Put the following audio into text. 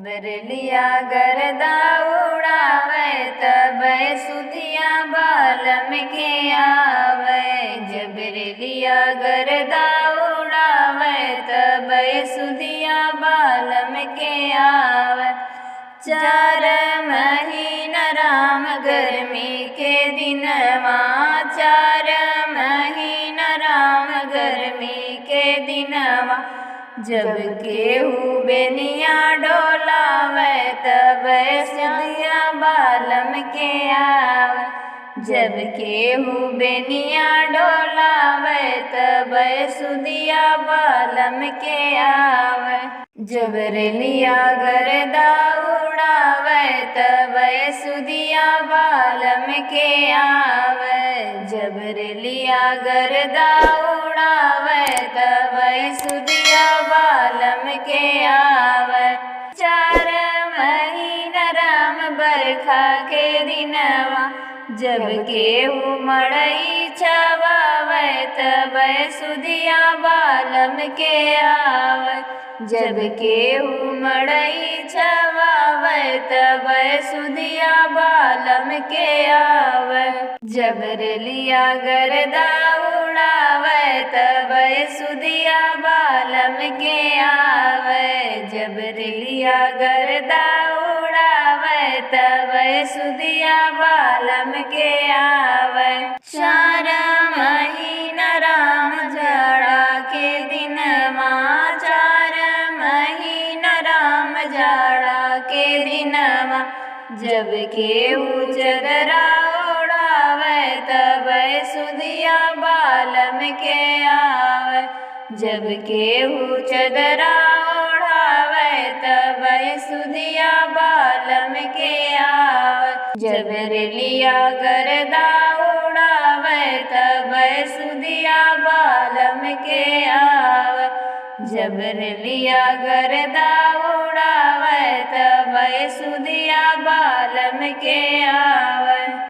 जबरलिया गरदा उड़ावे तब सुधिया बालम के आवे। जबरलिया गरदा उड़ावे तब सुधिया बालम के आवे। 4 महीना राम गर्मी के दिनवा, 4 महीना राम गर्मी के दिनवा। जब केहू बेनिया डोलावे तब सुधिया बालम के आवे। जब केहू बेनिया डोलावे तब सुधिया बालम के आवे। जबरलिया गरदा उड़ावे तब सुधिया बालम के आवे। जबरलिया गरदा उड़ावे तब सुधिया बालम के आवे। 4 महीना राम बरखा के दिनवा, जब केहू मड़ई छवावे तब सुधिया बालम के आवे। जब केहू मड़ई छवावे तब सुधिया बालम के आवे। जबरलिया गरदा उड़ावे तब सुधिया बालम के आवे। जबरलिया गरदा उड़ावे तब सुधिया बालम के आवे। 4 महीना राम जाड़ा के दिनवा, 4 महीना राम जाड़ा के दिनवा। जब केहू चदरा उड़ावे तब सुधिया बालम के आवे। जब केहू चदरा उड़ावे तब सुधिया बालम के आवे। जबरलिया गरदा उड़ावे तब सुधिया बालम के आवे। जबरलिया गरदा उड़ावे तब सुधिया बालम के आवे।